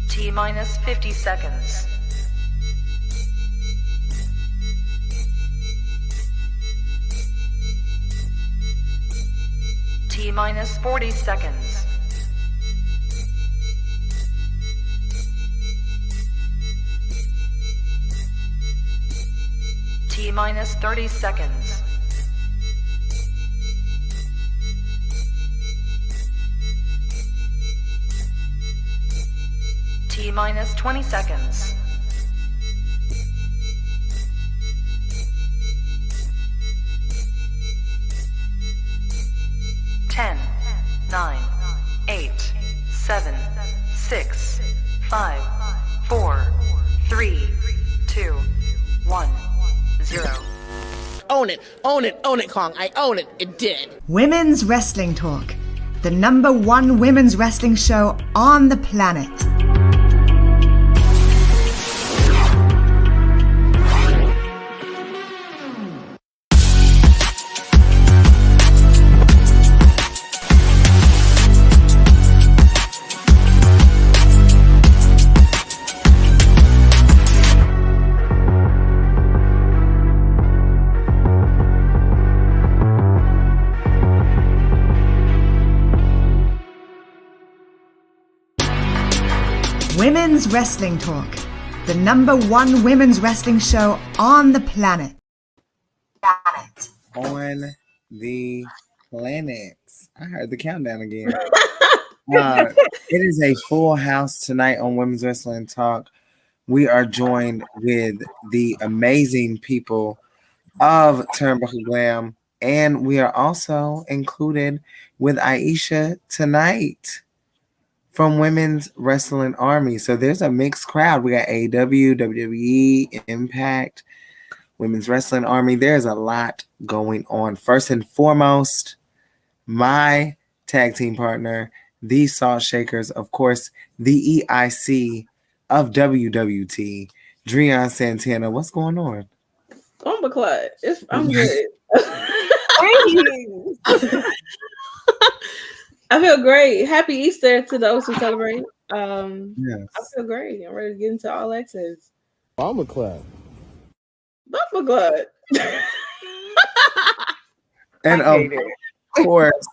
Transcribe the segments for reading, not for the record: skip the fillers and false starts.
T minus 50 seconds. T minus 40 seconds. T minus 30 seconds. T minus 20 seconds. Ten, 9, 8, 7, 6, 5, 4, 3, 2, 1, 0. Own it, own it, own it, Kong. I own it. It did. Women's Wrestling Talk, the #1 women's wrestling show on the planet. Women's Wrestling Talk, the #1 women's wrestling show on the planet. On the planet. I heard the countdown again. It is a full house tonight on Women's Wrestling Talk. We are joined with the amazing people of Turnbuckle Glam, and we are also included with Aisha tonight from Women's Wrestling Army. So there's a mixed crowd. We got AEW, WWE, Impact, Women's Wrestling Army. There's a lot going on. First and foremost, my tag team partner, the Salt Shakers, of course, the EIC of WWT, Driune Santana. What's going on? Clyde. I'm good. Thank you. I feel great. Happy Easter to those who celebrate. Yes. I feel great. I'm ready to get into All Access. Bomber Club. And of course,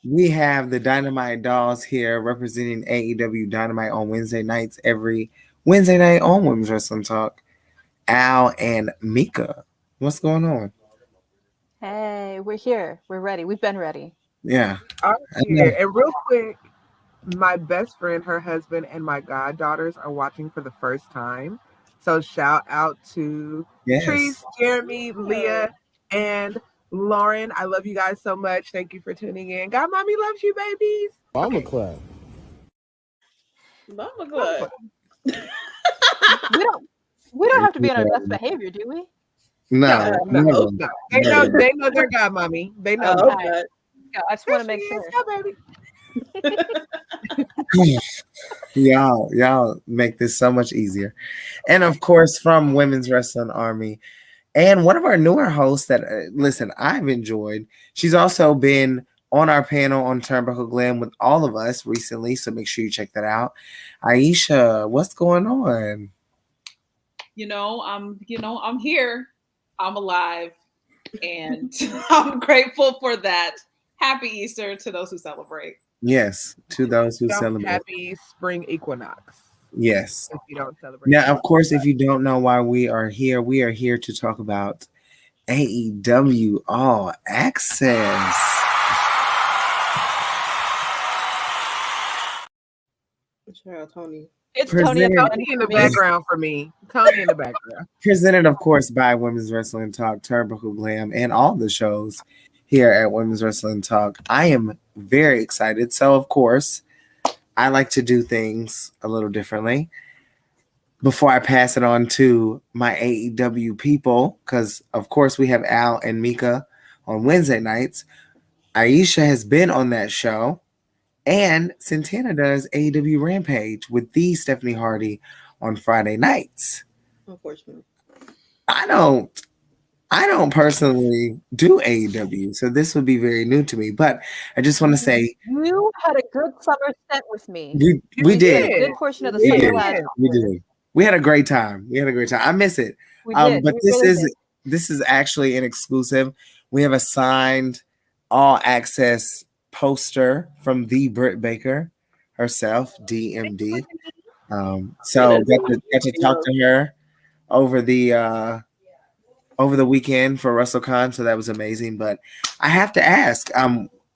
we have the Dynamite Dollz here representing AEW Dynamite on Wednesday nights, every Wednesday night on Women's Wrestling Talk. Al and Meka. What's going on? Hey, we're here. We're ready. We've been ready. Yeah. I'm here. And real quick, my best friend, her husband, and my goddaughters are watching for the first time. So shout out to Trees, Jeremy, Leah, and Lauren. I love you guys so much. Thank you for tuning in. God Mommy loves you, babies. Bomber Club. We don't have to be on our best behavior, do we? No. They know their God Mommy. They know. Okay. Yeah, I just want to make sure. Baby. Y'all make this so much easier. And of course, from Women's Wrestling Army, and one of our newer hosts that, listen, I've enjoyed. She's also been on our panel on Turnbuckle Glam with all of us recently, so make sure you check that out. Aisha, what's going on? I'm here. I'm alive, and I'm grateful for that. Happy Easter to those who celebrate. Yes, to those who celebrate. Happy spring equinox. Yes. If you don't celebrate. Now, of course, if you don't know why we are here to talk about AEW All Access. Tony. It's Tony in the background for me. Tony in the background. Presented, of course, by Women's Wrestling Talk, Turnbuckle Glam, and all the shows here at Women's Wrestling Talk. I am very excited. So, of course, I like to do things a little differently. Before I pass it on to my AEW people, because, of course, we have Al and Meka on Wednesday nights. Aisha has been on that show. And Santana does AEW Rampage with the Stephanie Hardy on Friday nights. Unfortunately. I I don't personally do AEW, so this would be very new to me. But I just want to say You had a good summer spent with me. we did. A good portion of the We summer did. last We year. did. We had a great time. I miss it. We did. But We this really is did. this is actually an exclusive. We have a signed All Access poster from the Britt Baker herself, DMD. So got to talk to her over the weekend for WrestleCon, so that was amazing. But I have to ask,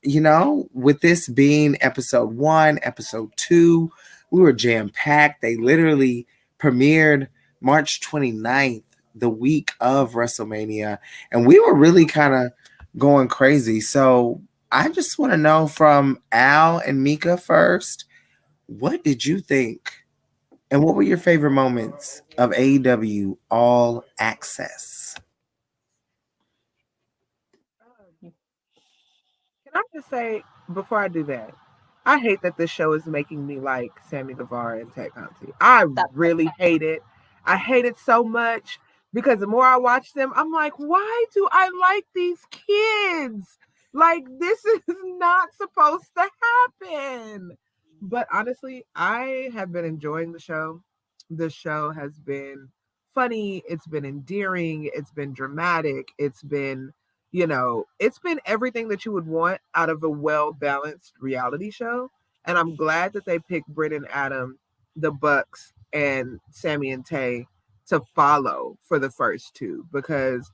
with this being episode 1, episode 2, we were jam-packed. They literally premiered March 29th, the week of WrestleMania, and we were really kind of going crazy. So I just want to know from Al and Meka first, what did you think? And what were your favorite moments of AEW All Access? Can I just say, before I do that, I hate that this show is making me like Sammy Guevara and Conte. I really hate it. I hate it so much because the more I watch them, I'm like, why do I like these kids? Like, this is not supposed to happen. But honestly, I have been enjoying the show. The show has been funny. It's been endearing. It's been dramatic. It's been everything that you would want out of a well-balanced reality show. And I'm glad that they picked Britt and Adam, the Bucks, and Sammy and Tay to follow for the first two, because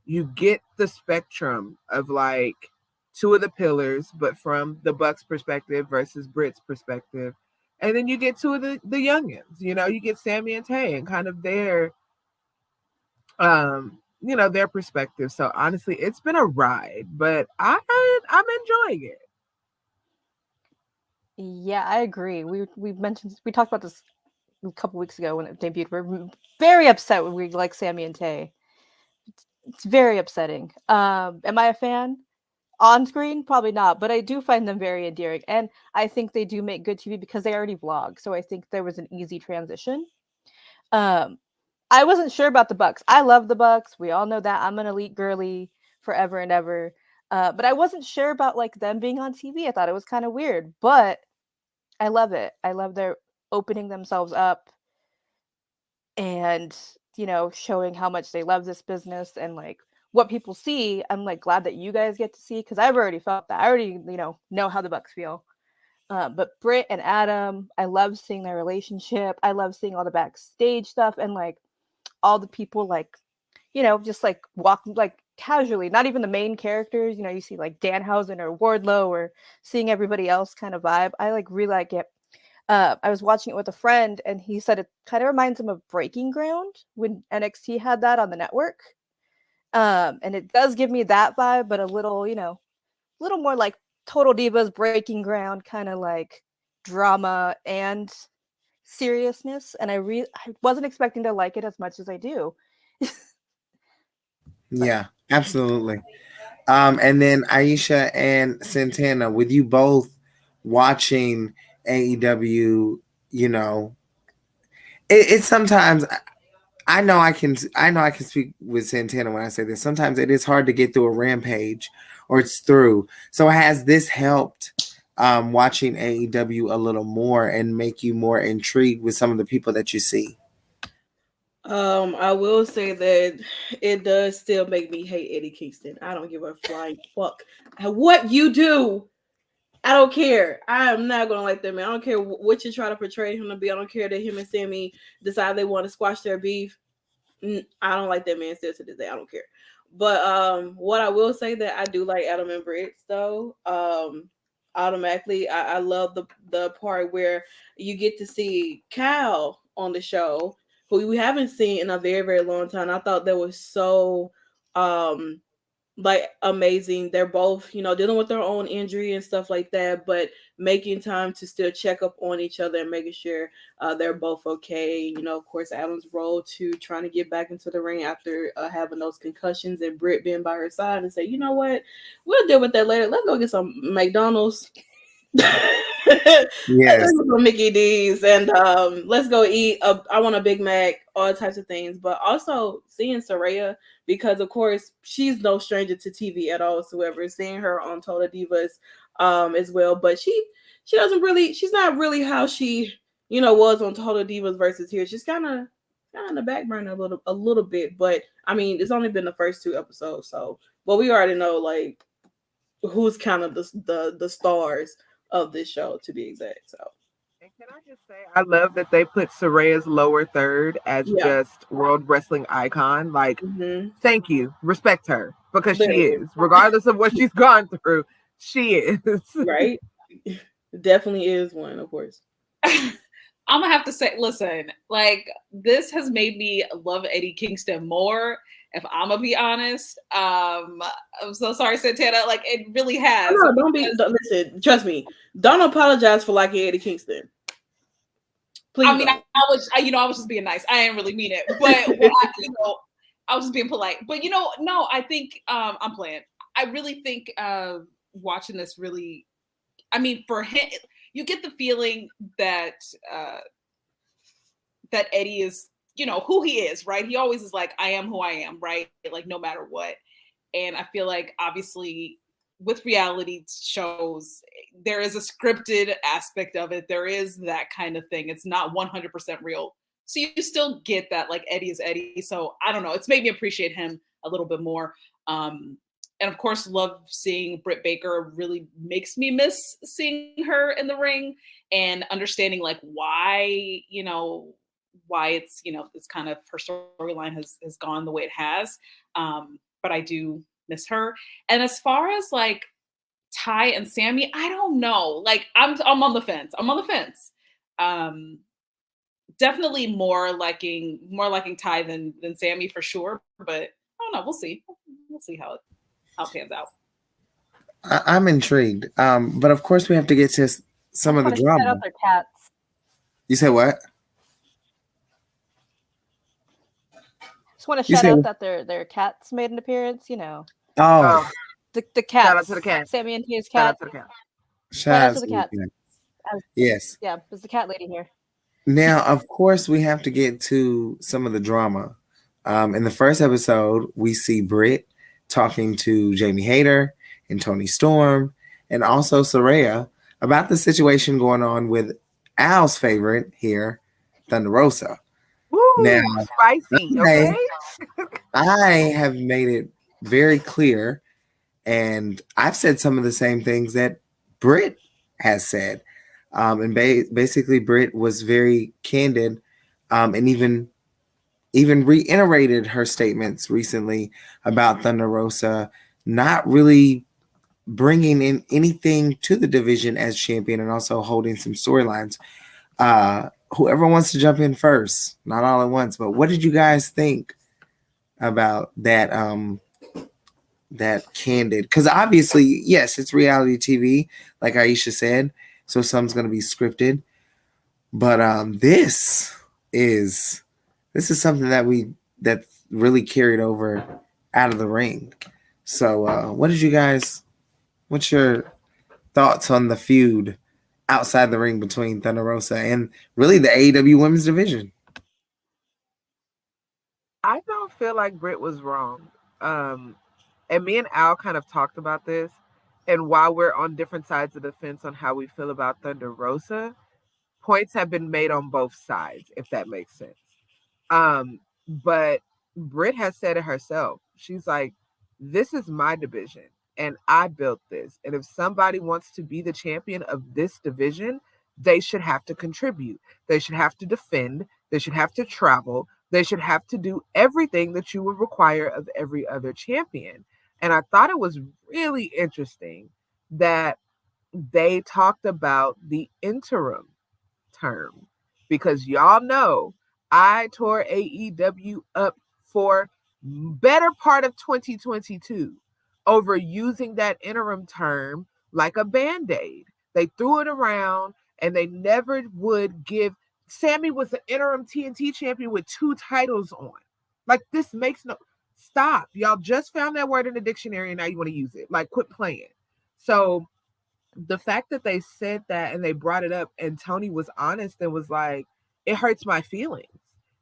you get the spectrum of like two of the pillars, but from the Bucks perspective versus Britt's perspective. And then you get two of the youngins, you get Sammy and Tay and kind of their their perspective. So honestly, it's been a ride, but I'm enjoying it. Yeah, I agree. We talked about this a couple weeks ago when it debuted. We're very upset when we like Sammy and Tay. It's very upsetting. Am I a fan? On screen, probably not, but I do find them very endearing, and I think they do make good TV because they already vlog. So I think there was an easy transition. I wasn't sure about the Bucks. I love the Bucks. We all know that. I'm an elite girly forever and ever. But I wasn't sure about like them being on TV. I thought it was kind of weird, but I love it. I love their opening themselves up and, showing how much they love this business and like what people see. I'm like glad that you guys get to see, because I've already felt that. I already, know how the Bucks feel. But Britt and Adam, I love seeing their relationship. I love seeing all the backstage stuff and like all the people like, just like walking like casually, not even the main characters. You see like Danhausen or Wardlow or seeing everybody else kind of vibe. I like really like it. I was watching it with a friend and he said it kind of reminds him of Breaking Ground when NXT had that on the network. And it does give me that vibe, but a little, little more like Total Divas, Breaking Ground, kind of like drama and seriousness. And I wasn't expecting to like it as much as I do. Yeah, absolutely. And then Aisha and Santana, with you both watching AEW, it's sometimes I know I can speak with Santana when I say this. Sometimes it is hard to get through a Rampage, or it's through. So has this helped watching AEW a little more and make you more intrigued with some of the people that you see? I will say that it does still make me hate Eddie Kingston. I don't give a flying fuck what you do. I don't care. I am not gonna like that man. I don't care what you try to portray him to be. I don't care that him and Sammy decide they want to squash their beef. I don't like that man still to this day. I don't care. But what I will say that I do like Adam and Britt though. Automatically, I love the part where you get to see Cal on the show, who we haven't seen in a very, very long time. I thought that was so like amazing. They're both, dealing with their own injury and stuff like that, but making time to still check up on each other and making sure they're both okay. Of course, Adam's role to trying to get back into the ring after having those concussions, and Britt being by her side and say, you know what, we'll deal with that later. Let's go get some McDonald's. Yes. From Mickey D's and let's go eat. I want a Big Mac, all types of things. But also seeing Saraya, because of course she's no stranger to TV at all whatsoever. Seeing her on Total Divas as well, but she doesn't really. She's not really how she was on Total Divas versus here. She's kind of in the back burner a little bit. But I mean, it's only been the first 2 episodes, so but we already know like who's kind of the stars of this show, to be exact. So, and can I just say, I love that they put Saraya's lower third as just world wrestling icon. Like, thank you, respect her, because she is, regardless of what she's gone through, she is. Right? Definitely is one, of course. I'm gonna have to say, listen, like this has made me love Eddie Kingston more. If I'm gonna be honest, I'm so sorry, Santana. Like it really has. No, listen. Trust me. Don't apologize for liking Eddie Kingston. Please. I mean, I was just being nice. I didn't really mean it, but I was just being polite. But no, I think I'm playing. I really think watching this really. I mean, for him, you get the feeling that that Eddie is. Who he is, right? He always is like, I am who I am, right? Like no matter what. And I feel like obviously with reality shows, there is a scripted aspect of it. There is that kind of thing. It's not 100% real. So you still get that like Eddie is Eddie. So I don't know. It's made me appreciate him a little bit more. And of course, love seeing Britt Baker. Really makes me miss seeing her in the ring and understanding like why, why it's it's kind of her storyline has gone the way it has, but I do miss her. And as far as like Ty and Sammy, I don't know, like I'm on the fence. Definitely more liking Ty than Sammy for sure, but I don't know, we'll see how it pans out. I'm intrigued, but of course we have to get to some of the drama. Shout out their cats. You said what? Want to shout out that their cats made an appearance, Oh, the cats. Shout out to the cat. Sammy and Tay's cat. Shout out to the cat. Yes. Yeah, there's the cat lady here. Now, of course, we have to get to some of the drama. In the first episode, we see Britt talking to Jamie Hayter and Toni Storm, and also Saraya about the situation going on with Al's favorite here, Thunder Rosa. Now, spicy. Okay. I have made it very clear, and I've said some of the same things that Britt has said. And basically, Britt was very candid, and even reiterated her statements recently about Thunder Rosa not really bringing in anything to the division as champion, and also holding some storylines. Whoever wants to jump in first, not all at once, but what did you guys think about that? That candid, because obviously, yes, it's reality TV, like Aisha said, so some's going to be scripted. But this is something that really carried over out of the ring. So, what's your thoughts on the feud outside the ring between Thunder Rosa and really the AEW women's division? I don't feel like Britt was wrong. And me and Al kind of talked about this. And while we're on different sides of the fence on how we feel about Thunder Rosa, points have been made on both sides, if that makes sense. But Britt has said it herself. She's like, this is my division. And I built this. And if somebody wants to be the champion of this division, they should have to contribute. They should have to defend. They should have to travel. They should have to do everything that you would require of every other champion. And I thought it was really interesting that they talked about the interim term, because y'all know I tore AEW up for better part of 2022 over using that interim term like a Band-Aid. They threw it around and they never would give. Sammy was the interim TNT champion with 2 titles on. Like, this makes no... Stop. Y'all just found that word in the dictionary and now you want to use it. Like, quit playing. So the fact that they said that and they brought it up and Tony was honest and was like, it hurts my feelings.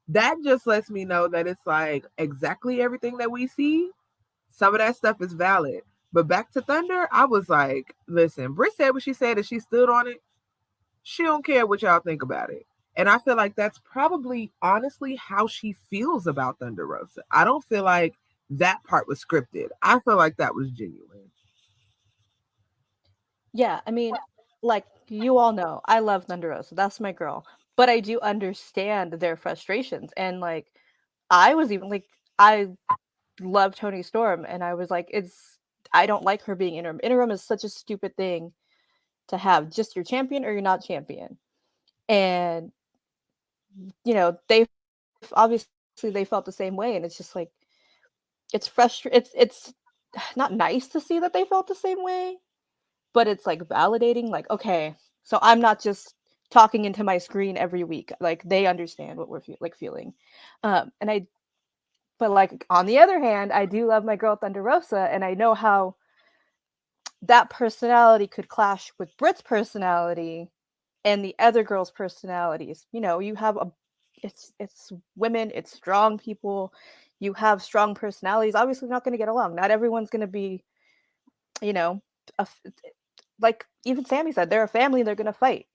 That just lets me know that it's like exactly everything that we see. Some of that stuff is valid. But back to Thunder, I was like, listen, Britt said what she said and she stood on it. She don't care what y'all think about it. And I feel like that's probably honestly how she feels about Thunder Rosa. I don't feel like that part was scripted. I feel like that was genuine. Yeah, I mean, like you all know, I love Thunder Rosa. That's my girl. But I do understand their frustrations. And like, I was even like, I love Tony Storm, and I was like, I don't like her being interim. Interim is such a stupid thing to have. Just you're champion or you're not champion. And you know, they obviously they felt the same way, and it's just like it's frustrating. It's not nice to see that they felt the same way, but it's like validating. Like, okay, so I'm not just talking into my screen every week. Like they understand what we're feeling. But like on the other hand, I do love my girl Thunder Rosa, and I know how that personality could clash with Britt's personality and the other girls' personalities. You know, you have it's women, it's strong people, you have strong personalities. Obviously not going to get along. Not everyone's going to be, you know, like even Sammy said, they're a family, they're going to fight.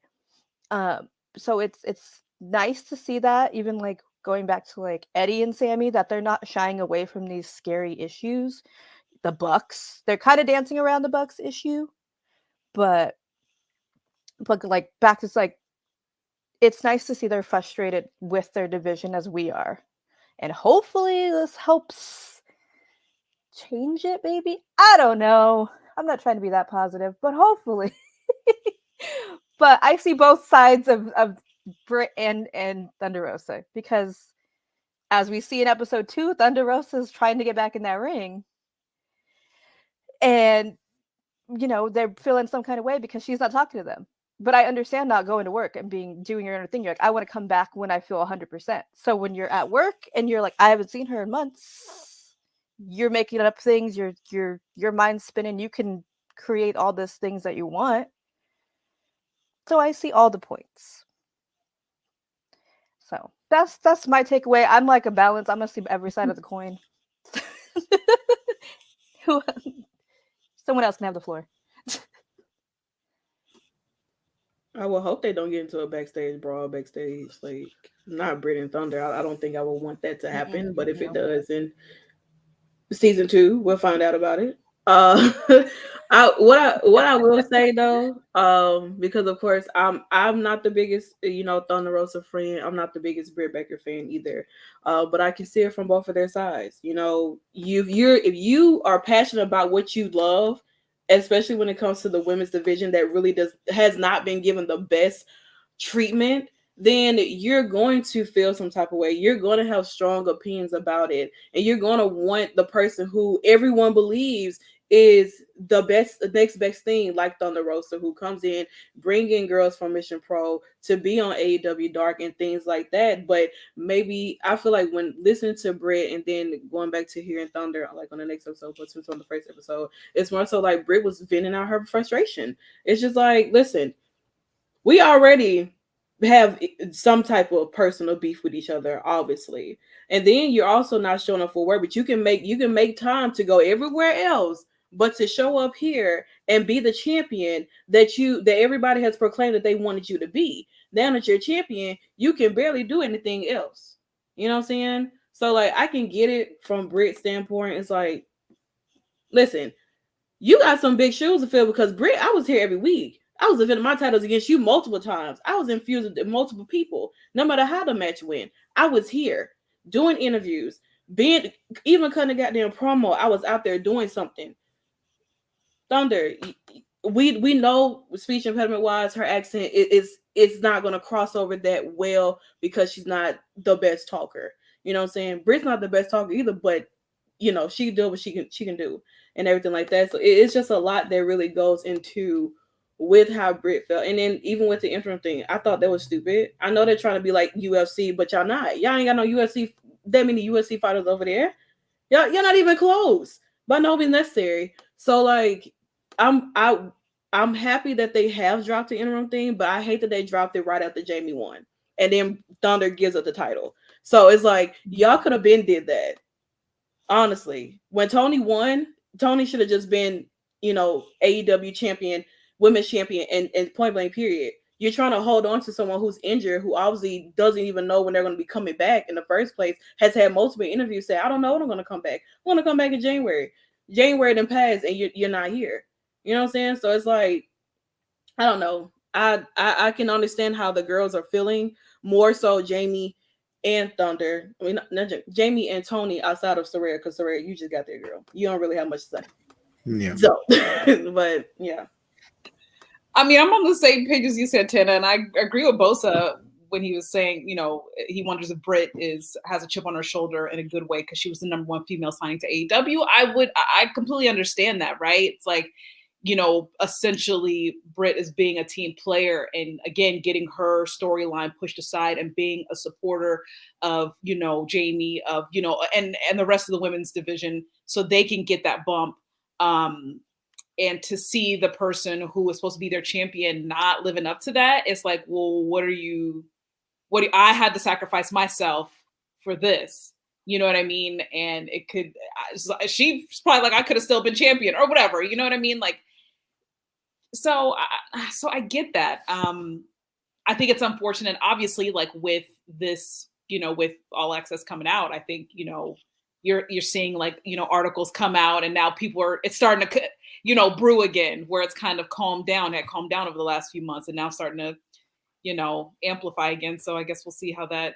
So it's nice to see that, even like going back to like Eddie and Sammy, that they're not shying away from these scary issues. The Bucks, they're kind of dancing around the Bucks issue, but like back to like, it's nice to see they're frustrated with their division as we are, and hopefully this helps change it. Maybe, I don't know. I'm not trying to be that positive, but hopefully. But I see both sides of Britt and Thunder Rosa, because as we see in episode 2, Thunder Rosa is trying to get back in that ring. And, you know, they're feeling some kind of way because she's not talking to them. But I understand not going to work and doing your own thing. You're like, I want to come back when I feel 100%. So when you're at work and you're like, I haven't seen her in months, you're making up things, your mind's spinning, you can create all these things that you want. So I see all the points. So that's my takeaway. I'm like a balance. I'm gonna see every side of the coin. Someone else can have the floor. I will hope they don't get into a backstage brawl, backstage, like not Britt and Thunder. I don't think I would want that to happen. But if it does in season 2, we'll find out about it. What I will say though, because of course I'm not the biggest, you know, Thunder Rosa fan. I'm not the biggest Britt Baker fan either. But I can see it from both of their sides. You know, if you are passionate about what you love, especially when it comes to the women's division that really has not been given the best treatment, then you're going to feel some type of way. You're going to have strong opinions about it, and you're going to want the person who everyone believes is the next best thing, like Thunder Rosa, who comes in bringing girls from Mission Pro to be on AEW Dark and things like that. But maybe I feel like when listening to Britt and then going back to hearing Thunder, like on the next episode, but since on the first episode, it's more so like Britt was venting out her frustration. It's just like, listen, we already have some type of personal beef with each other, obviously, and then you're also not showing up for work, but you can make time to go everywhere else, but to show up here and be the champion that everybody has proclaimed that they wanted you to be. Now that you're champion, you can barely do anything else. You know what I'm saying? So like, I can get it from Britt's standpoint. It's like, listen, you got some big shoes to fill, because Britt, I was here every week. I was defending my titles against you multiple times. I was infused with multiple people. No matter how the match went, I was here doing interviews, even cutting a goddamn promo. I was out there doing something. Thunder, we know speech impediment wise, her accent it's not going to cross over that well because she's not the best talker. You know what I'm saying? Britt's not the best talker either, but you know, she can do what she can do and everything like that. So it's just a lot that really goes into with how Britt felt. And then even with the interim thing, I thought that was stupid. I know they're trying to be like UFC, but y'all not. Y'all ain't got no UFC, that many UFC fighters over there. Y'all not even close. By no means necessary. So like, I'm happy that they have dropped the interim thing, but I hate that they dropped it right after Jamie won, and then Thunder gives up the title. So it's like y'all could have been did that. Honestly, when Tony won, Tony should have just been, AEW champion, women's champion, and point blank period. You're trying to hold on to someone who's injured, who obviously doesn't even know when they're going to be coming back in the first place, has had multiple interviews say, I don't know when I'm going to come back. I'm going to come back in January. January then passed and you're not here. You know what I'm saying? So it's like, I don't know. I can understand how the girls are feeling, more so Jamie and Thunder. I mean, not Jamie and Tony outside of Saraya, because Saraya, you just got there, girl. You don't really have much to say. Yeah. So, but yeah. I mean, I'm on the same page as you, Santana, and I agree with Bosa when he was saying, he wonders if Britt has a chip on her shoulder in a good way because she was the number one female signing to AEW. I completely understand that, right? It's like, essentially Britt is being a team player and again getting her storyline pushed aside and being a supporter of Jamie, of and the rest of the women's division so they can get that bump, and to see the person who was supposed to be their champion not living up to that, it's like, well, I had to sacrifice myself for this. You know what I mean? And she's probably like, I could have still been champion or whatever. You know what I mean? Like, so I get that. I think it's unfortunate, obviously, like with this, with All Access coming out, I think, you're seeing like, articles come out and now it's starting to, brew again, where it's kind of calmed down over the last few months and now starting to, amplify again. So I guess we'll see how that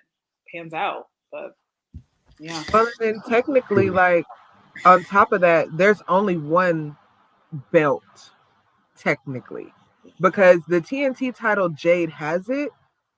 pans out. But yeah. Well, then technically, like on top of that, there's only one belt, technically, because the TNT title, Jade has it,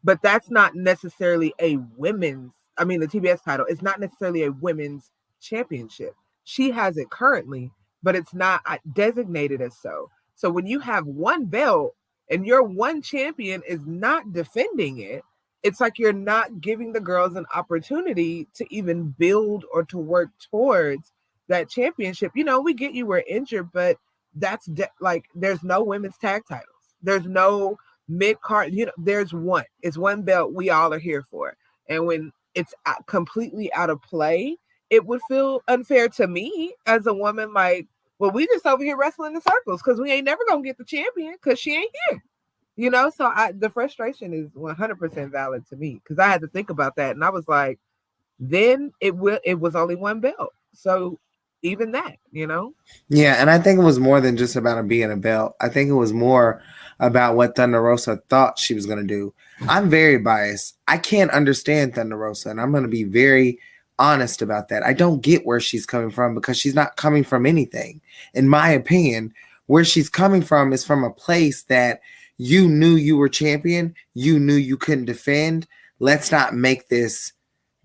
but that's not necessarily a women's. I mean, the TBS title is not necessarily a women's championship. She has it currently, but it's not designated as so. So when you have one belt and your one champion is not defending it, it's like you're not giving the girls an opportunity to even build or to work towards that championship. We get you were injured, but that's like there's no women's tag titles. There's no mid-card. There's one. It's one belt we all are here for. And when it's completely out of play, it would feel unfair to me as a woman. Like, well, we just over here wrestling in circles because we ain't never going to get the champion because she ain't here. So the frustration is 100% valid to me because I had to think about that. And I was like, then it was only one belt. So even that, Yeah, and I think it was more than just about it being a belt. I think it was more about what Thunder Rosa thought she was going to do. I'm very biased. I can't understand Thunder Rosa, and I'm going to be very honest about that. I don't get where she's coming from because she's not coming from anything. In my opinion, where she's coming from is from a place that you knew you were champion. You knew you couldn't defend. Let's not make this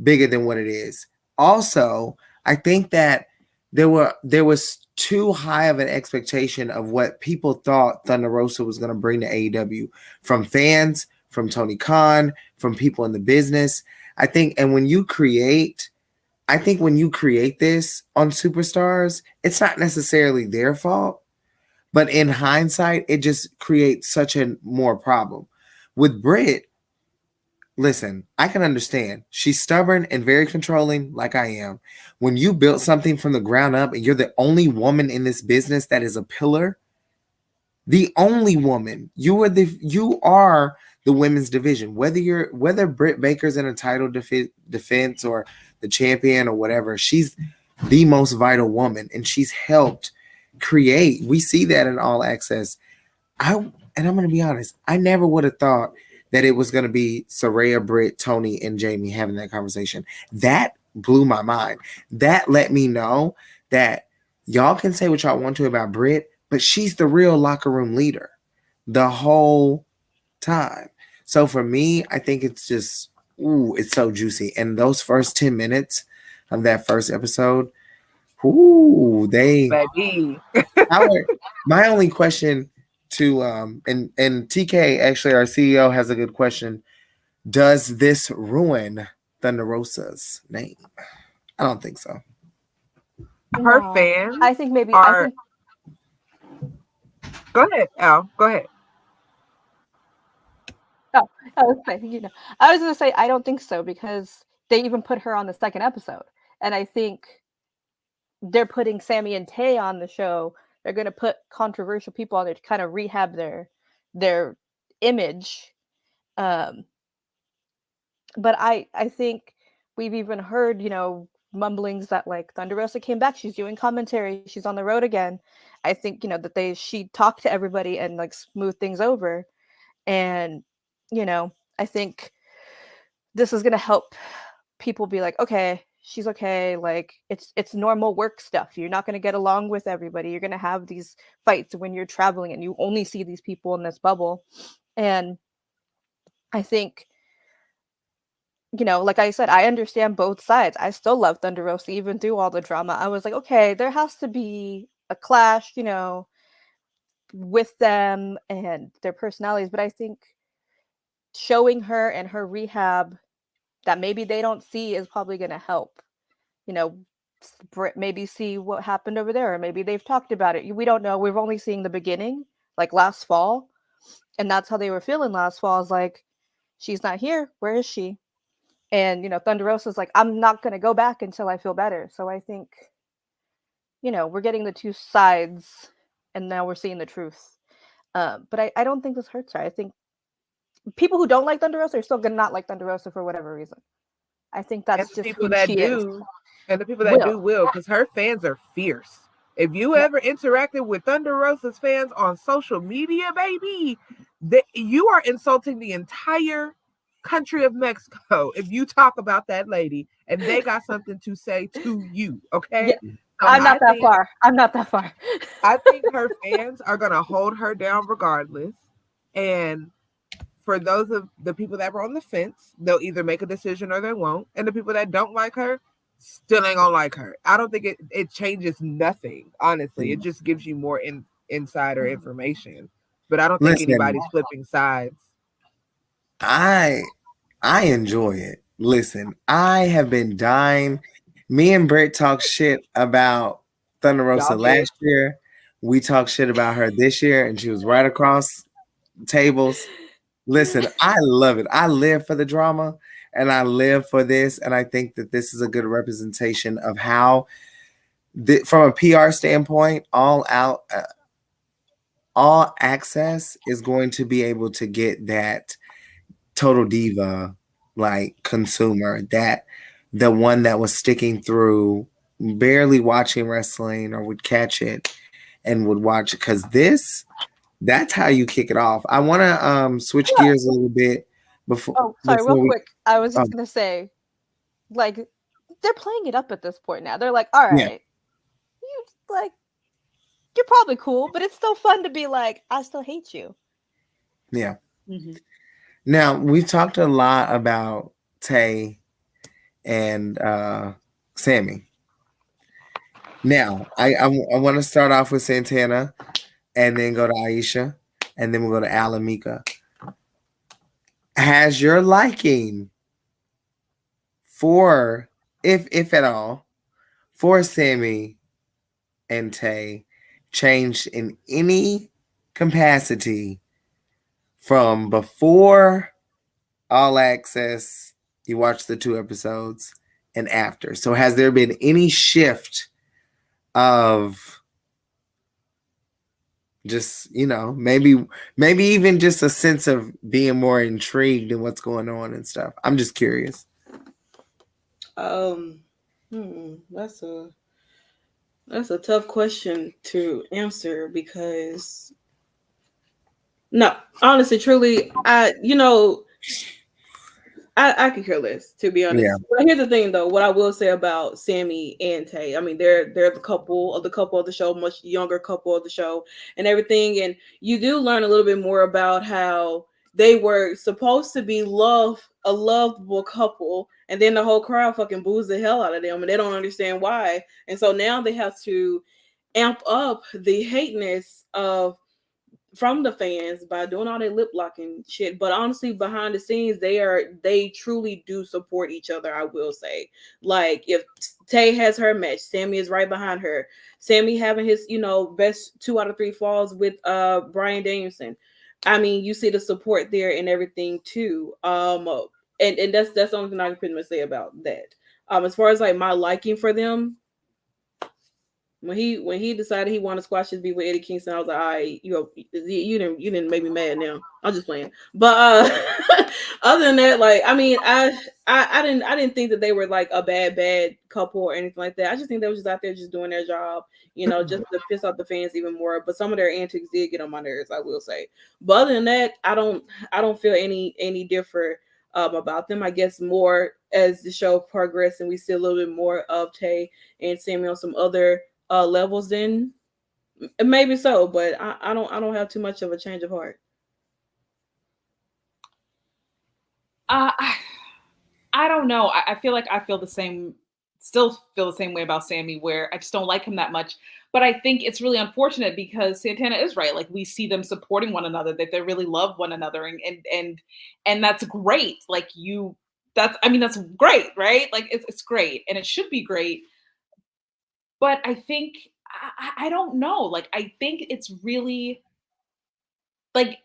bigger than what it is. Also, I think that there was too high of an expectation of what people thought Thunder Rosa was going to bring to AEW from fans, from Tony Khan, from people in the business. I think when you create this on superstars, it's not necessarily their fault, but in hindsight, it just creates such a more problem. With Britt, listen, I can understand. She's stubborn and very controlling like I am. When you built something from the ground up and you're the only woman in this business that is a pillar, the only woman, you are the women's division. Whether Britt Baker's in a title defense or the champion or whatever, she's the most vital woman and she's helped create. We see that in All Access. I'm going to be honest. I never would have thought that it was going to be Saraya, Britt, Tony, and Jamie having that conversation. That blew my mind. That let me know that y'all can say what y'all want to about Britt, but she's the real locker room leader the whole time. So for me, I think it's just, it's so juicy. And those first 10 minutes of that first episode, my only question to and TK, actually our CEO, has a good question. Does this ruin Thunder Rosa's name? I don't think so. Her fans, I think maybe. Go ahead, Al. Go ahead. Oh, I was gonna say I don't think so because they even put her on the second episode, and I think they're putting Sammy and Tay on the show. They're gonna put controversial people on there to kind of rehab their image. But I think we've even heard, mumblings that like Thunder Rosa came back. She's doing commentary. She's on the road again. I think, that she talked to everybody and like smooth things over. And, I think this is going to help people be like, okay, she's okay. Like it's normal work stuff. You're not going to get along with everybody. You're going to have these fights when you're traveling and you only see these people in this bubble. And I think, like I said, I understand both sides. I still love Thunder Rosa, even through all the drama. I was like, okay, there has to be a clash, with them and their personalities. But I think showing her and her rehab that maybe they don't see is probably going to help. Maybe see what happened over there, or maybe they've talked about it. We don't know. We've only seen the beginning, like last fall, and that's how they were feeling last fall. Is like, she's not here. Where is she? And, Thunder Rosa's like, I'm not going to go back until I feel better. So I think, we're getting the two sides and now we're seeing the truth. But I don't think this hurts her. I think people who don't like Thunder Rosa are still going to not like Thunder Rosa for whatever reason. I think that's just people who that she do. is. And the people that do will, because her fans are fierce. If you ever interacted with Thunder Rosa's fans on social media, baby, you are insulting the entire country of Mexico if you talk about that lady and they got something to say to you, okay? Yeah. So I'm not that far. I think her fans are going to hold her down regardless. And for those of the people that were on the fence, they'll either make a decision or they won't. And the people that don't like her still ain't gonna like her. I don't think it changes nothing, honestly. It just gives you more insider information. But I don't think anybody's flipping sides. I enjoy it. Listen, I have been dying. Me and Britt talked shit about Thunder Rosa last year. We talked shit about her this year, and she was right across tables. Listen, I love it. I live for the drama and I live for this. And I think that this is a good representation of how, from a PR standpoint, All Access is going to be able to get that total diva like consumer, that the one that was sticking through, barely watching wrestling or would catch it and would watch it. Because that's how you kick it off. I want to switch gears a little bit before. Oh, sorry, real quick. I was just going to say, like, they're playing it up at this point now. They're like, all right, you're probably cool, but it's still fun to be like, I still hate you. Yeah. Mm-hmm. Now, we've talked a lot about Tay and Sammy. Now, I want to start off with Santana and then go to Aisha, and then we'll go to Al and Meka. Has your liking for, if at all, for Sammy and Tay changed in any capacity from before All Access, you watched the 2 episodes, and after? So has there been any shift of just, maybe even just a sense of being more intrigued in what's going on and stuff? I'm just curious. That's a tough question to answer because no, honestly, truly, I could care less, to be honest. Yeah. But here's the thing, though. What I will say about Sammy and Tay, I mean, they're the couple of the show, much younger couple of the show, and everything. And you do learn a little bit more about how they were supposed to be a lovable couple, and then the whole crowd fucking boos the hell out of them, and they don't understand why. And so now they have to amp up the hateness of from the fans by doing all that lip locking shit. But honestly, behind the scenes, they truly do support each other. I will say, like if Tay has her match, Sammy is right behind her. Sammy having his best 2 out of 3 falls with Bryan Danielson. I mean, you see the support there and everything too. And that's the only thing I can pretty much say about that. As far as like my liking for them, when he decided he wanted to squash his beef with Eddie Kingston, I was like, all right, you didn't make me mad now. I'm just playing. But other than that, like, I mean, I didn't think that they were like a bad couple or anything like that. I just think they were just out there just doing their job, just to piss off the fans even more. But some of their antics did get on my nerves, I will say. But other than that, I don't feel any different about them. I guess more as the show progressed and we see a little bit more of Tay and Sammy on some other levels, then maybe so, but I don't have too much of a change of heart. I don't know. I feel like I still feel the same way about Sammy, where I just don't like him that much. But I think it's really unfortunate because Santana is right. Like we see them supporting one another, that they really love one another, and that's great. That's great, right? Like it's great, and it should be great. But I think I don't know. Like I think it's really like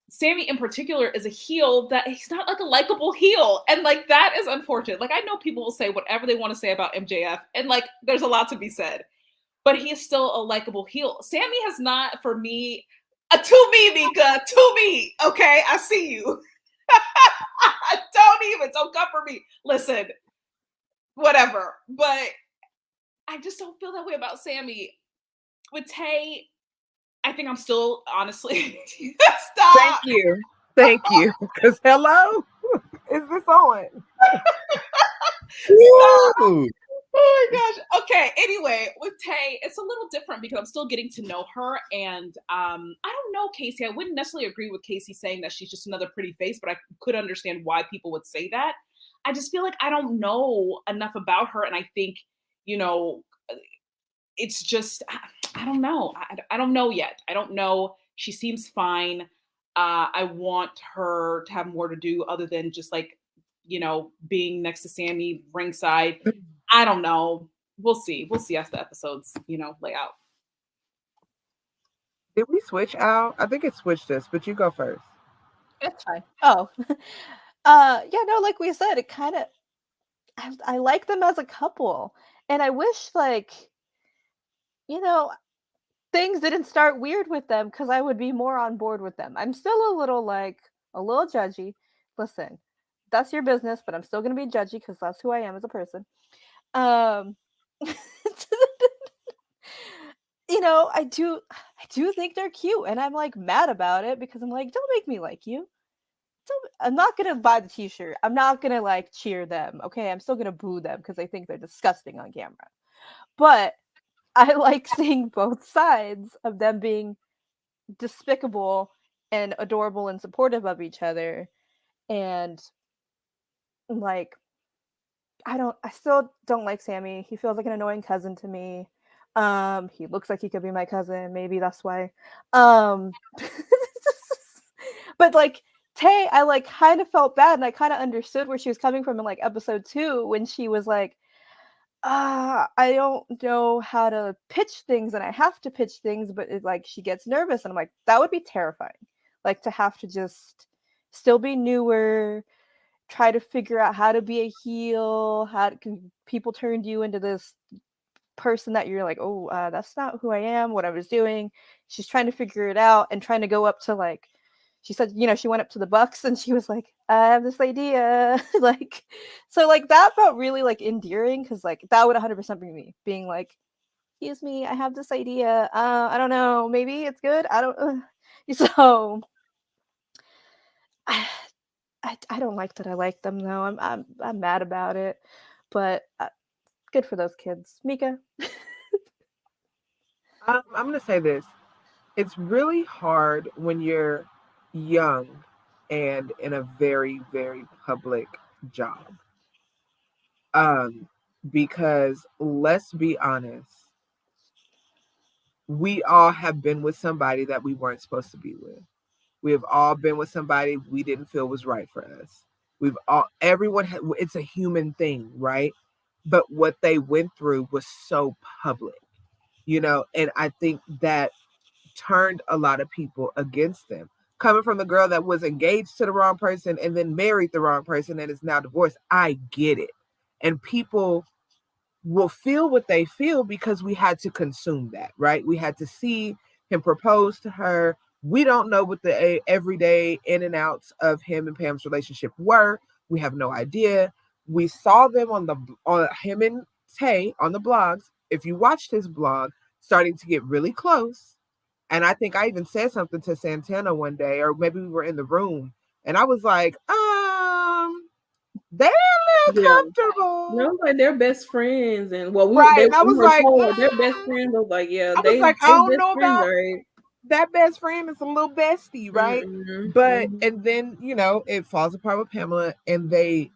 Sammy in particular is a heel that he's not like a likable heel, and like that is unfortunate. Like I know people will say whatever they want to say about MJF, and like there's a lot to be said, but he is still a likable heel. Sammy has not, for me, to me, Meka, to me. Okay, I see you. Don't come for me. Listen, whatever, but I just don't feel that way about Sammy. With Tay, I think I'm still honestly stop. Thank you. Because hello, is this on? Oh my gosh. Okay. Anyway, with Tay, it's a little different because I'm still getting to know her, and I don't know Casey. I wouldn't necessarily agree with Casey saying that she's just another pretty face, but I could understand why people would say that. I just feel like I don't know enough about her, and I think it's just I don't know. I don't know yet. I don't know. She seems fine. I want her to have more to do other than just like being next to Sammy ringside. I don't know. We'll see. We'll see as the episodes lay out. Did we switch out? I think it switched us, but you go first. It's fine. Oh, yeah, no, like we said, it kind of, I like them as a couple, and I wish things didn't start weird with them because I would be more on board with them. I'm still a little judgy. Listen, that's your business, but I'm still gonna be judgy because that's who I am as a person. I do think they're cute, and I'm like mad about it because I'm like, don't make me like you. I'm not gonna buy the t-shirt. I'm not gonna cheer them. Okay, I'm still gonna boo them because I think they're disgusting on camera. But I like seeing both sides of them being despicable and adorable and supportive of each other. And I still don't like Sammy. He feels like an annoying cousin to me. He looks like he could be my cousin. Maybe that's why. But Tay, I kind of felt bad, and I kind of understood where she was coming from in episode 2 when she was like, I don't know how to pitch things, and I have to pitch things, but she gets nervous, and I'm like, that would be terrifying. To have to just still be newer, try to figure out how to be a heel, can people turn you into this person that you're like, oh, that's not who I am, what I was doing. She's trying to figure it out and trying to go up to she said, she went up to the Bucks and she was like, I have this idea. So that felt really endearing because that would 100% be me being like, excuse me, I have this idea. I don't know, maybe it's good. I don't. So I don't like that. I like them though. I'm mad about it, but good for those kids. Meka. I'm gonna say this. It's really hard when you're young and in a very, very public job. Because let's be honest, we all have been with somebody that we weren't supposed to be with. We have all been with somebody we didn't feel was right for us. It's a human thing, right? But what they went through was so public, and I think that turned a lot of people against them. Coming from the girl that was engaged to the wrong person and then married the wrong person and is now divorced, I get it. And people will feel what they feel because we had to consume that, right? We had to see him propose to her. We don't know what the everyday in and outs of him and Pam's relationship were. We have no idea. We saw them on him and Tay on the blogs. If you watched his blog, starting to get really close. And I think I even said something to Santana one day, or maybe we were in the room, and I was like, they're a little comfortable. No, like they're best friends, and I was like, they're best friends. I was like, yeah, I don't know about right? That best friend is a little bestie, right? But and then it falls apart with Pamela, and they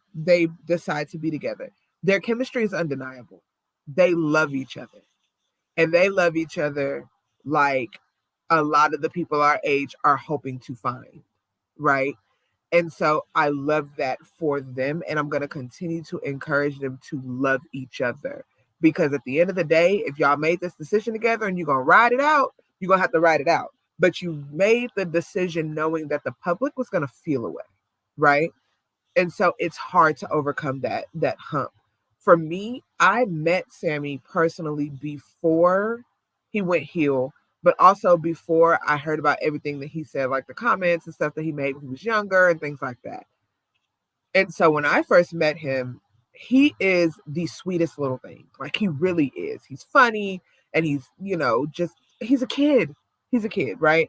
decide to be together. Their chemistry is undeniable. They love each other, and they love each other like a lot of the people our age are hoping to find, right? And so I love that for them, and I'm going to continue to encourage them to love each other, because at the end of the day, if y'all made this decision together and you're going to ride it out, you're going to have to ride it out. But you made the decision knowing that the public was going to feel away, right? And so it's hard to overcome that hump. For me, I met Sammy personally before he went heel, but also before I heard about everything that he said, like the comments and stuff that he made when he was younger and things like that. And so when I first met him, he is the sweetest little thing. Like, he really is. He's funny, and he's, he's a kid. He's a kid, right?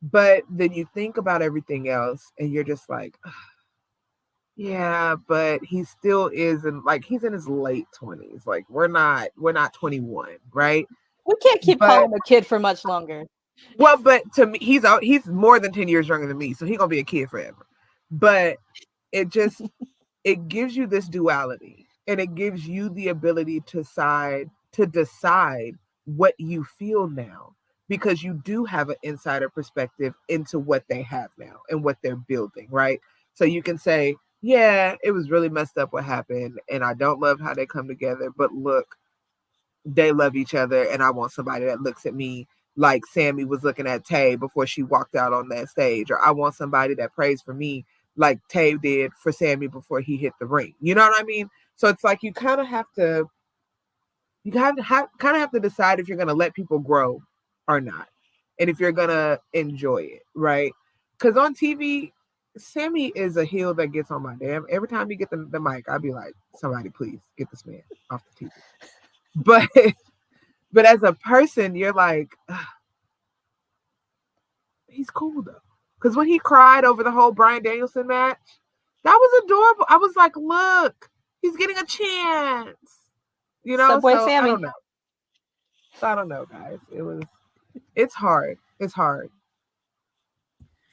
But then you think about everything else, and you're just like, yeah, but he still is he's in his late 20s. Like, we're not 21, right? We can't keep calling him a kid for much longer. Well, but to me, he's more than 10 years younger than me, so he's gonna be a kid forever. But it just it gives you this duality, and it gives you the ability to decide what you feel now, because you do have an insider perspective into what they have now and what they're building, right? So you can say, yeah, it was really messed up what happened, and I don't love how they come together, but look, they love each other, and I want somebody that looks at me like Sammy was looking at Tay before she walked out on that stage, or I want somebody that prays for me like Tay did for Sammy before he hit the ring. You know what I mean? So it's like you kind of have to decide if you're going to let people grow or not, and if you're going to enjoy it, right? Because on TV, Sammy is a heel that gets on my damn. Every time you get the mic, I'd be like, somebody please get this man off the TV. But as a person, you're like, he's cool though. Because when he cried over the whole Bryan Danielson match, that was adorable. I was like, look, he's getting a chance. Subway so Sammy. I don't know, guys. It's hard. It's hard.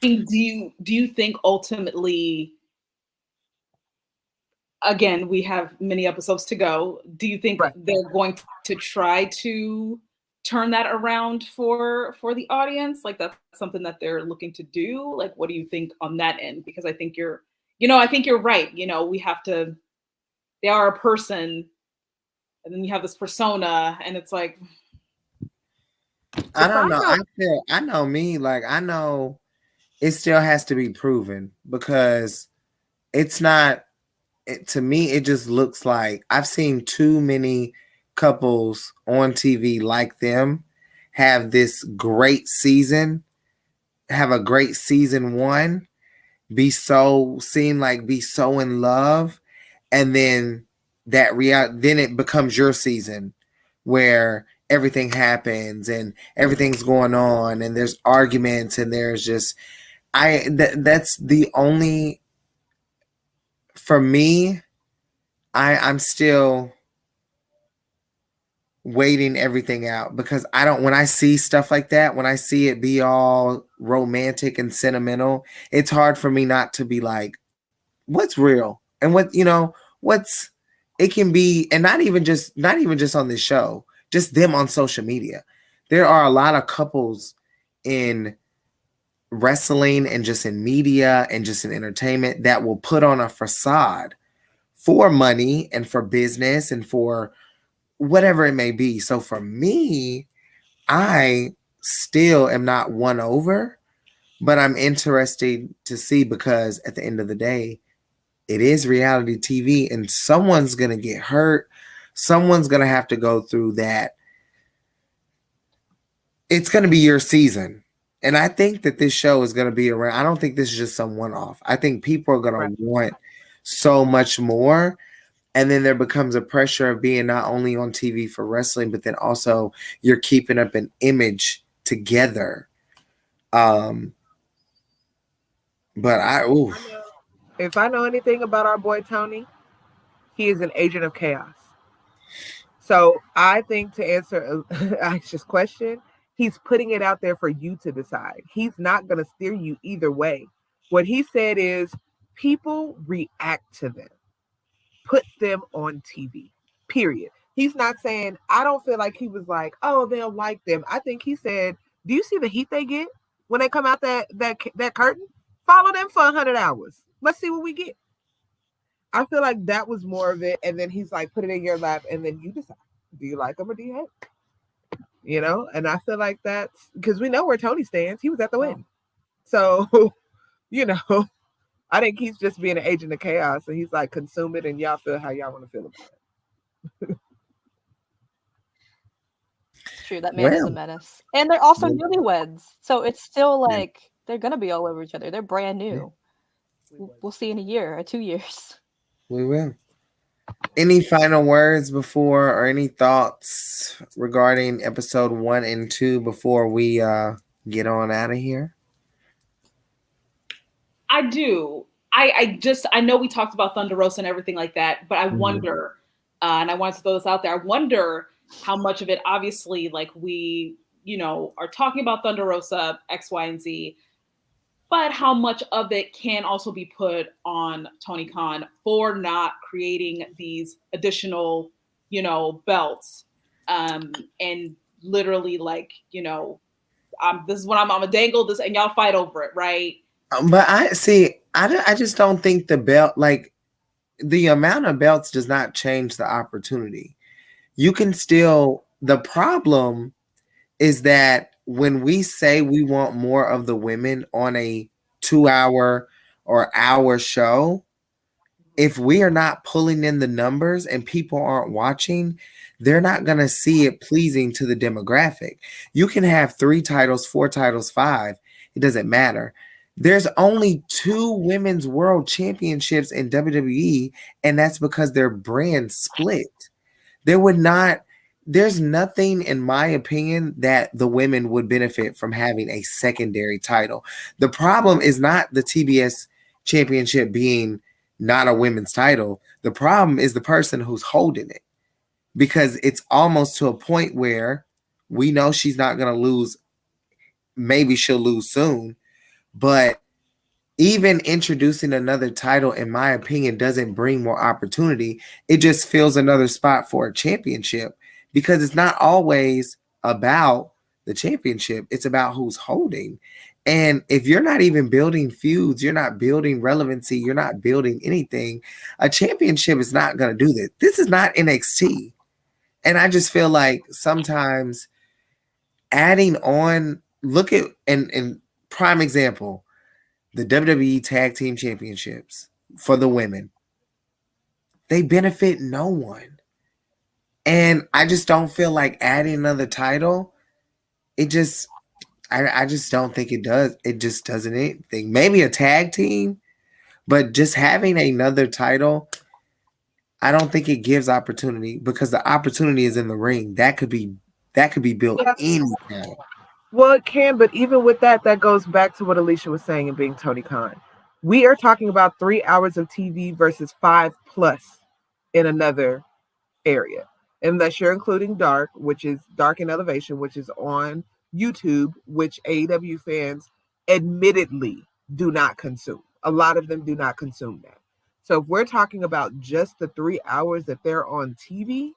Do you think ultimately, again, we have many episodes to go, do you think they're going to try to turn that around for the audience? Like, that's something that they're looking to do? Like, what do you think on that end? Because I think you're right. We have to, they are a person, and then you have this persona, and it's like, I don't know. I know me, like, I know it still has to be proven, because it's not, to me, it just looks like I've seen too many couples on TV like them have this great season, have a great season one, be so in love, and then then it becomes your season where everything happens and everything's going on and there's arguments and there's just that's the only, for me, I'm still waiting everything out, because when I see stuff like that, when I see it be all romantic and sentimental, it's hard for me not to be like, what's real and what's it can be, and not even just on this show, just them on social media. there are a lot of couples in wrestling and just in media and just in entertainment that will put on a facade for money and for business and for whatever it may be. So for me, I still am not won over, but I'm interested to see, because at the end of the day, it is reality TV and someone's going to get hurt. Someone's going to have to go through that. It's going to be your season. And I think that this show is going to be around. I don't think this is just some one-off. I think people are going to want so much more. And then there becomes a pressure of being not only on TV for wrestling, but then also you're keeping up an image together. But if I know anything about our boy Tony, he is an agent of chaos. So I think, to answer Aisha's question, he's putting it out there for you to decide. He's not going to steer you either way. What he said is people react to them. Put them on TV, period. He's not saying, I don't feel like he was like, oh, they'll like them. I think he said, do you see the heat they get when they come out that curtain? Follow them for 100 hours. Let's see what we get. I feel like that was more of it. And then he's like, put it in your lap and then you decide. Do you like them or do you hate them? You know, and I feel like that's because we know where Tony stands. He was at the wedding. So, you know, I think he's just being an agent of chaos, and he's like, consume it, and y'all feel how y'all want to feel about it. True, that man is a menace. And they're also newlyweds, so it's still like they're gonna be all over each other. They're brand new. We'll see in a year or 2 years. We will. Any final words before, or any thoughts regarding episode 1 and 2 before we get on out of here? I do. I know we talked about Thunder Rosa and everything like that, but I wonder, and I wanted to throw this out there, I wonder how much of it, obviously, like we, are talking about Thunder Rosa, X, Y, and Z, but how much of it can also be put on Tony Khan for not creating these additional, belts, and literally like, this is when I'm gonna dangle this and y'all fight over it, right? But I just don't think the belt, like the amount of belts does not change the opportunity. You can still, the problem is that when we say we want more of the women on a 2-hour or hour show, if we are not pulling in the numbers and people aren't watching, they're not going to see it pleasing to the demographic. You can have 3 titles, 4 titles, 5. It doesn't matter. There's only 2 women's world championships in WWE, and that's because their brand split. There's nothing, in my opinion, that the women would benefit from having a secondary title. The problem is not the TBS championship being not a women's title. The problem is the person who's holding it, because it's almost to a point where we know she's not going to lose. Maybe she'll lose soon. But even introducing another title, in my opinion, doesn't bring more opportunity. It just fills another spot for a championship, because it's not always about the championship. It's about who's holding. And if you're not even building feuds, you're not building relevancy, you're not building anything, a championship is not going to do that. This is not NXT. And I just feel like sometimes adding on, look at, and prime example, the WWE Tag Team Championships for the women. They benefit no one. And I just don't feel like adding another title. I just don't think it does. It just doesn't anything. Maybe a tag team, but just having another title, I don't think it gives opportunity, because the opportunity is in the ring. That could be built anytime. Well, it can, but even with that goes back to what Alicia was saying and being Tony Khan. We are talking about 3 hours of TV versus 5+ in another area. Unless you're including Dark, which is Dark in Elevation, which is on YouTube, which AEW fans admittedly do not consume. A lot of them do not consume that. So if we're talking about just the 3 hours that they're on TV,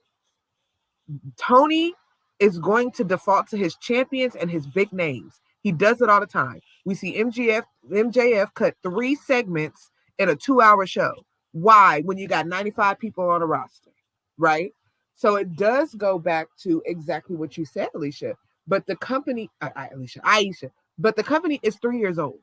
Tony is going to default to his champions and his big names. He does it all the time. We see MJF cut 3 segments in a 2-hour show. Why? When you got 95 people on a roster, right? So it does go back to exactly what you said, Alicia. But the company, Aisha, but the company is 3 years old.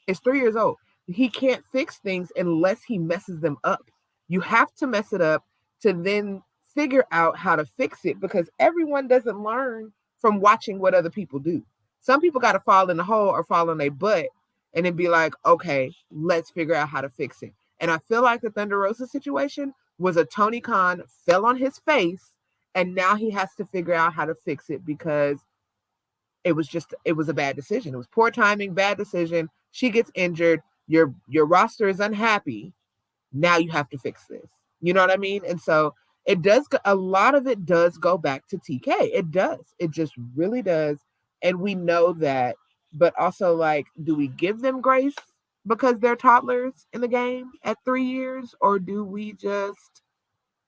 It's 3 years old. He can't fix things unless he messes them up. You have to mess it up to then figure out how to fix it, because everyone doesn't learn from watching what other people do. Some people got to fall in the hole or fall on their butt and then be like, okay, let's figure out how to fix it. And I feel like the Thunder Rosa situation was a Tony Khan fell on his face, and now he has to figure out how to fix it, because it was a bad decision. It was poor timing, bad decision. She gets injured. Your roster is unhappy. Now you have to fix this. You know what I mean? And so a lot of it does go back to TK. It does. It just really does. And we know that, but also, like, do we give them grace because they're toddlers in the game at 3 years, or do we just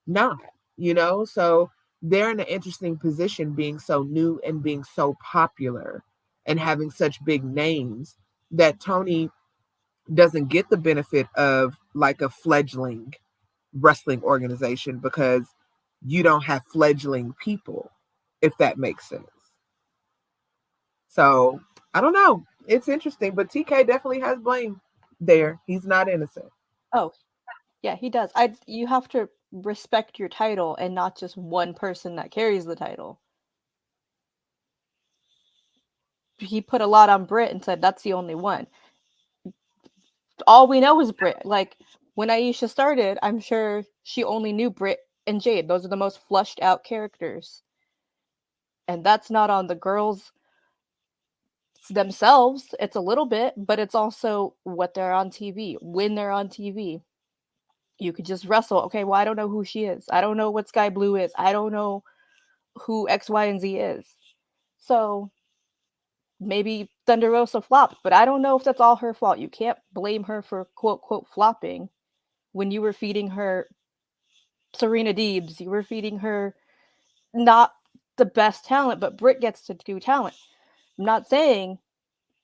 not, you know? So they're in an interesting position, being so new and being so popular and having such big names, that Tony doesn't get the benefit of like a fledgling wrestling organization, because you don't have fledgling people, if that makes sense. So I don't know. It's interesting, but TK definitely has blame there. He's not innocent. Oh, yeah, he does. You have to respect your title and not just one person that carries the title. He put a lot on Britt and said that's the only one. All we know is Britt. Like, when Aisha started, I'm sure she only knew Britt and Jade. Those are the most flushed out characters. And that's not on the girls themselves. It's a little bit, but it's also what they're on TV. When they're on TV, you could just wrestle. Okay, well, I don't know who she is. I don't know what Sky Blue is. I don't know who X, Y, and Z is. So maybe Thunder Rosa flopped, but I don't know if that's all her fault. You can't blame her for quote, quote, flopping when you were feeding her Serena Deebs. You were feeding her not the best talent, but Britt gets to do talent. I'm not saying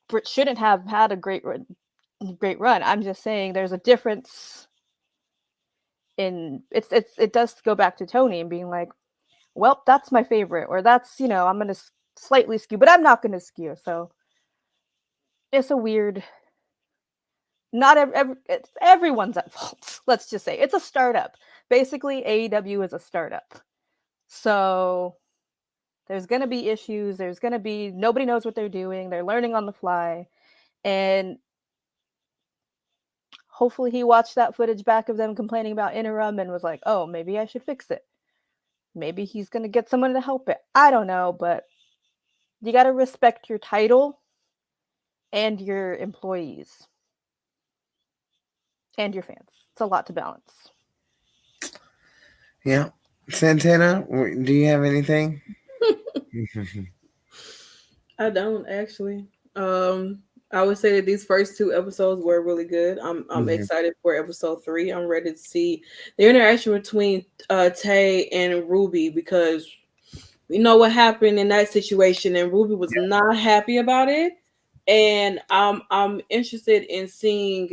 Britt shouldn't have had a great run. I'm just saying there's a difference in it does go back to Tony and being like, well, that's my favorite, or that's, you know, I'm going to slightly skew, but I'm not going to skew. So it's a weird, not it's everyone's at fault. Let's just say it's a startup. Basically, AEW is a startup. So there's going to be issues. There's going to be, nobody knows what they're doing. They're learning on the fly. And hopefully he watched that footage back of them complaining about interim and was like, oh, maybe I should fix it. Maybe he's going to get someone to help it. I don't know, but you got to respect your title and your employees and your fans. It's a lot to balance. Yeah. Santana, do you have anything? I don't actually. I would say that these first 2 episodes were really good. I'm excited for episode 3. I'm ready to see the interaction between Tay and Ruby, because we know what happened in that situation, and Ruby was not happy about it. And I'm interested in seeing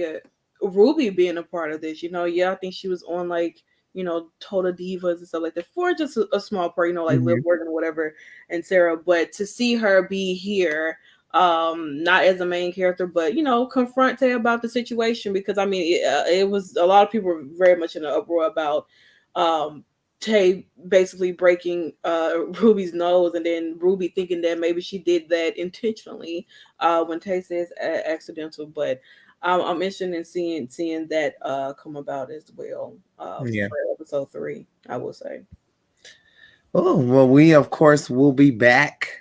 Ruby being a part of this. You know, I think she was on like, you know, Total Divas and stuff like that for just a small part, you know, like Liv Morgan or whatever, and Sarah. But to see her be here, not as a main character, but, you know, confront Tay about the situation, because I mean, it was a lot of people were very much in an uproar about Tay basically breaking Ruby's nose, and then Ruby thinking that maybe she did that intentionally when Tay says accidental. But I'm interested in seeing that come about as well. For episode 3, I will say. Oh, well, we of course will be back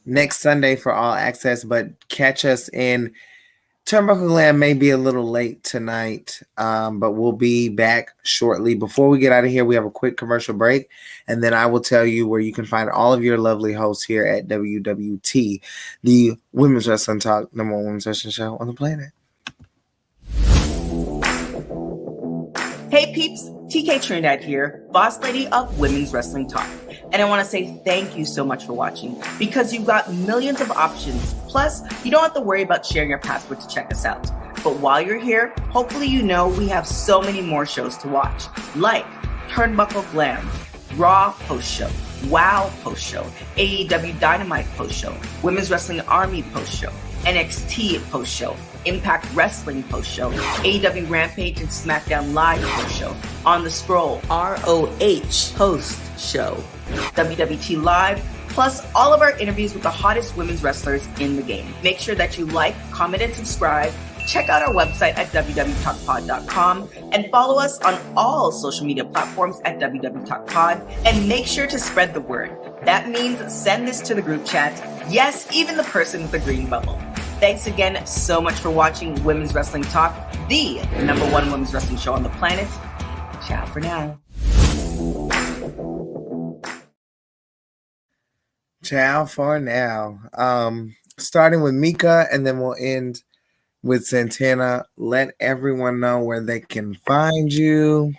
next Sunday for All Access, but catch us in Turnbuckle Land. May be a little late tonight, but we'll be back shortly. Before we get out of here, we have a quick commercial break, and then I will tell you where you can find all of your lovely hosts here at WWT, the Women's Wrestling Talk, #1 women's wrestling show on the planet. Hey peeps, TK Trinidad here, boss lady of Women's Wrestling Talk. And I want to say thank you so much for watching, because you've got millions of options. Plus, you don't have to worry about sharing your password to check us out. But while you're here, hopefully you know we have so many more shows to watch, like Turnbuckle Glam, Raw post-show, WoW post-show, AEW Dynamite post-show, Women's Wrestling Army post-show, NXT post-show, Impact Wrestling post-show, AEW Rampage and SmackDown Live post-show, On the Scroll, ROH post-show, WWT Live, plus all of our interviews with the hottest women's wrestlers in the game. Make sure that you like, comment, and subscribe. Check out our website at www.talkpod.com and follow us on all social media platforms at www.talkpod, and make sure to spread the word. That means send this to the group chat. Yes, even the person with the green bubble. Thanks again so much for watching Women's Wrestling Talk, the #1 women's wrestling show on the planet. Ciao for now. Ciao for now. Starting with Meka, and then we'll end with Santana. Let everyone know where they can find you.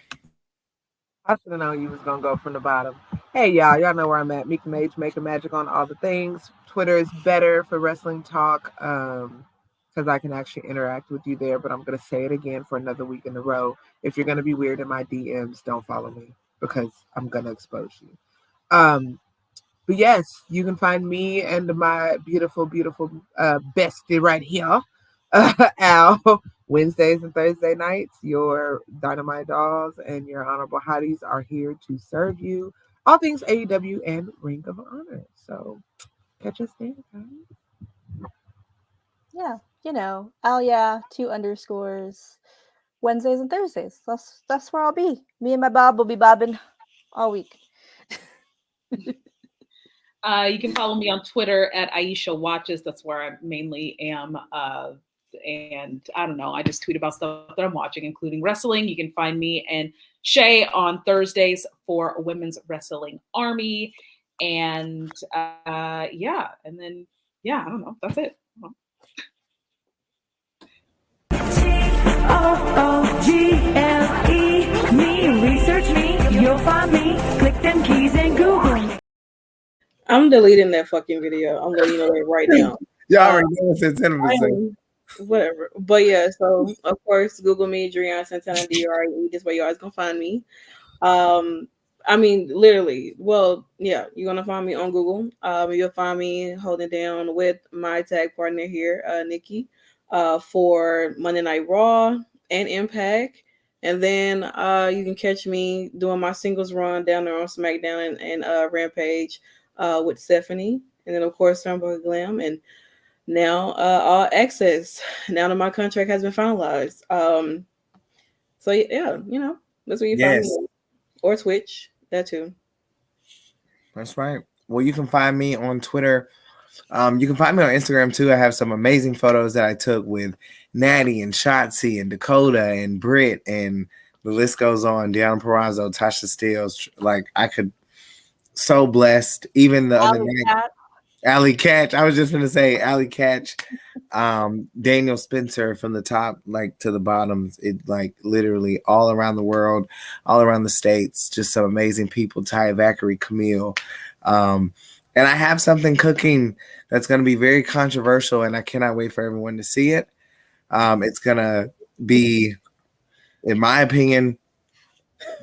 I should have known you was gonna go from the bottom. Hey y'all know where I'm at. Meka Mage, Making Magic on all the things. Twitter is better for wrestling talk, because I can actually interact with you there. But I'm gonna say it again for another week in a row. If you're gonna be weird in my DMs, don't follow me, because I'm gonna expose you. But yes, you can find me and my beautiful bestie right here, Al, Wednesdays and Thursday nights. Your Dynamite Dolls and your Honorable Hotties are here to serve you all things AEW and Ring of Honor. So catch us there, guys. Yeah, Al, 2 underscores, Wednesdays and Thursdays. That's where I'll be. Me and my Bob will be bobbing all week. You can follow me on Twitter at Aisha Watches. That's where I mainly am. And I don't know, I just tweet about stuff that I'm watching, including wrestling. You can find me and Shay on Thursdays for Women's Wrestling Army. And I don't know. That's it. OOGLE, me, research me, you'll find me, click them keys and Google. I'm deleting that fucking video. I'm letting you know that right now. Y'all already know what Santana was saying. Whatever. But yeah, so of course, Google me, Driune, Santana, DRE. This way you always gonna find me. I mean, literally. Well, yeah, you're gonna find me on Google. You'll find me holding down with my tag partner here, Nickie, for Monday Night Raw and Impact. And then you can catch me doing my singles run down there on SmackDown and Rampage with Stephanie. And then, of course, Turnbuckle Glam. And now All Access. Now that my contract has been finalized. So, yeah, that's where you find me. Or Twitch, that too. That's right. Well, you can find me on Twitter. You can find me on Instagram too. I have some amazing photos that I took with Natty and Shotzi and Dakota and Britt, and the list goes on. Deanna Purrazzo, Tasha Steele. Like, I could, so blessed. Even the other night, Allie Catch. I was just going to say Allie Catch, Daniel Spencer, from the top to the bottom. It literally all around the world, all around the States. Just some amazing people. Ty Vackery, Camille. And I have something cooking that's going to be very controversial, and I cannot wait for everyone to see it. It's going to be, in my opinion,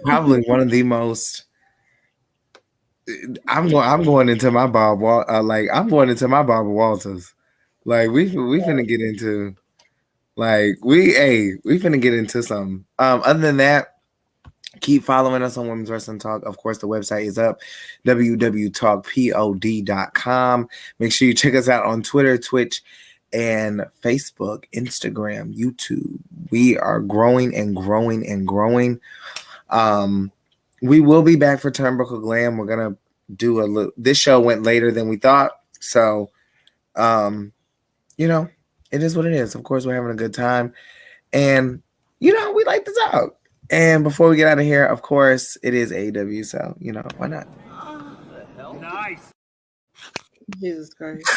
probably one of the most. I'm going into my Bob. I'm going into my Barbara Walters. We finna get into. We finna get into something. Other than that, keep following us on Women's Wrestling Talk. Of course, the website is up, www.talkpod.com. Make sure you check us out on Twitter, Twitch, and Facebook, Instagram, YouTube. We are growing and growing and growing. We will be back for Turnbuckle Glam. We're going to do a little. This show went later than we thought. So, it is what it is. Of course, we're having a good time. And, we like to talk. And before we get out of here, of course, it is AEW, so, why not? Nice. Jesus Christ.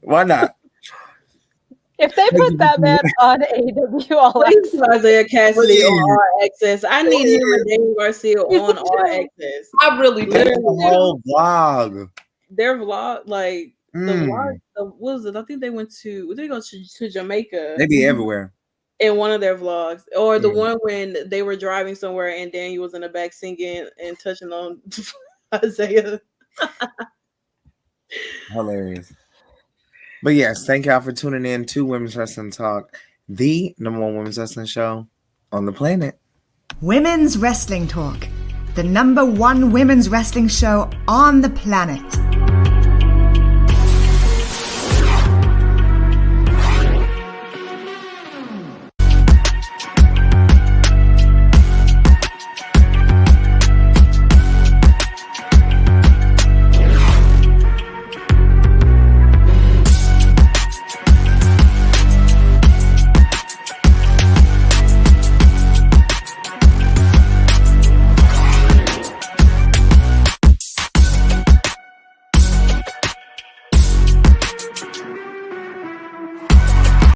Why not? If they put that man on AEW All Access, Isaiah Cassidy on All Access. I need him and Daniel Garcia on All Access. I really do. The whole vlog. Their vlog, like the vlog. What was it? I think they went to. They go to Jamaica. They be everywhere. In one of their vlogs, or the one when they were driving somewhere and Daniel was in the back singing and touching on Isaiah. Hilarious. But yes, thank y'all for tuning in to Women's Wrestling Talk, the number one women's wrestling show on the planet. Women's Wrestling Talk, the number one women's wrestling show on the planet.